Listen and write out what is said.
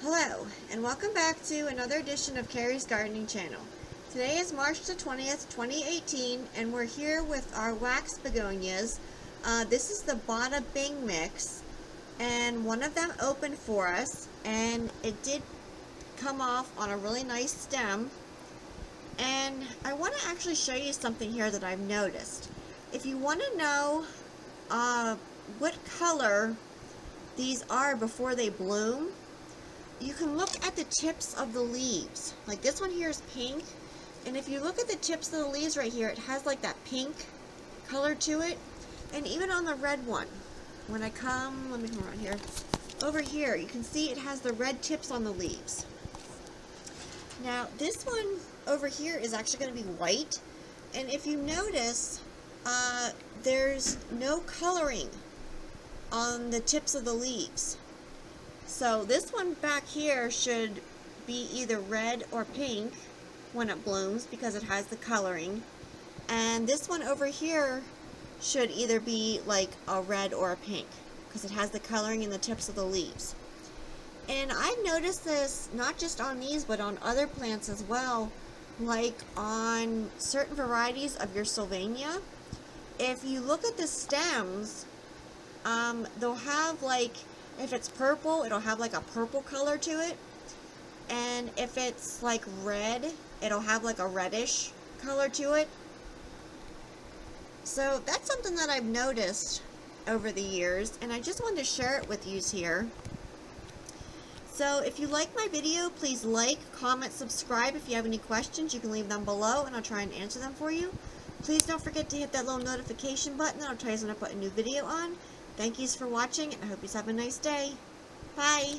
Hello, and welcome back to another edition of Carrie's Gardening Channel. Today is March the 20th, 2018, and we're here with our wax begonias. This is the Bada Bing mix, and one of them opened for us, and it did come off on a really nice stem. And I want to actually show you something here that I've noticed. If you want to know what color these are before they bloom, you can look at the tips of the leaves. Like this one here is pink, and if you look at the tips of the leaves right here, it has like that pink color to it. And even on the red one, when I come, let me come around here, over here, you can see it has the red tips on the leaves. Now this one over here is actually going to be white, and if you notice, there's no coloring on the tips of the leaves. So this one back here should be either red or pink when it blooms because it has the coloring, and this one over here should either be like a red or a pink because it has the coloring in the tips of the leaves. And I've noticed this not just on these but on other plants as well, like on certain varieties of your Sylvania. If you look at the stems, they'll have like, if it's purple, it'll have like a purple color to it, and if it's like red, it'll have like a reddish color to it. So that's something that I've noticed over the years, and I just wanted to share it with you here. So if you like my video, please like, comment, subscribe. If you have any questions, you can leave them below and I'll try and answer them for you. Please don't forget to hit that little notification button. That'll tell you when I put a new video on. Thank yous for watching, and I hope you have a nice day. Bye.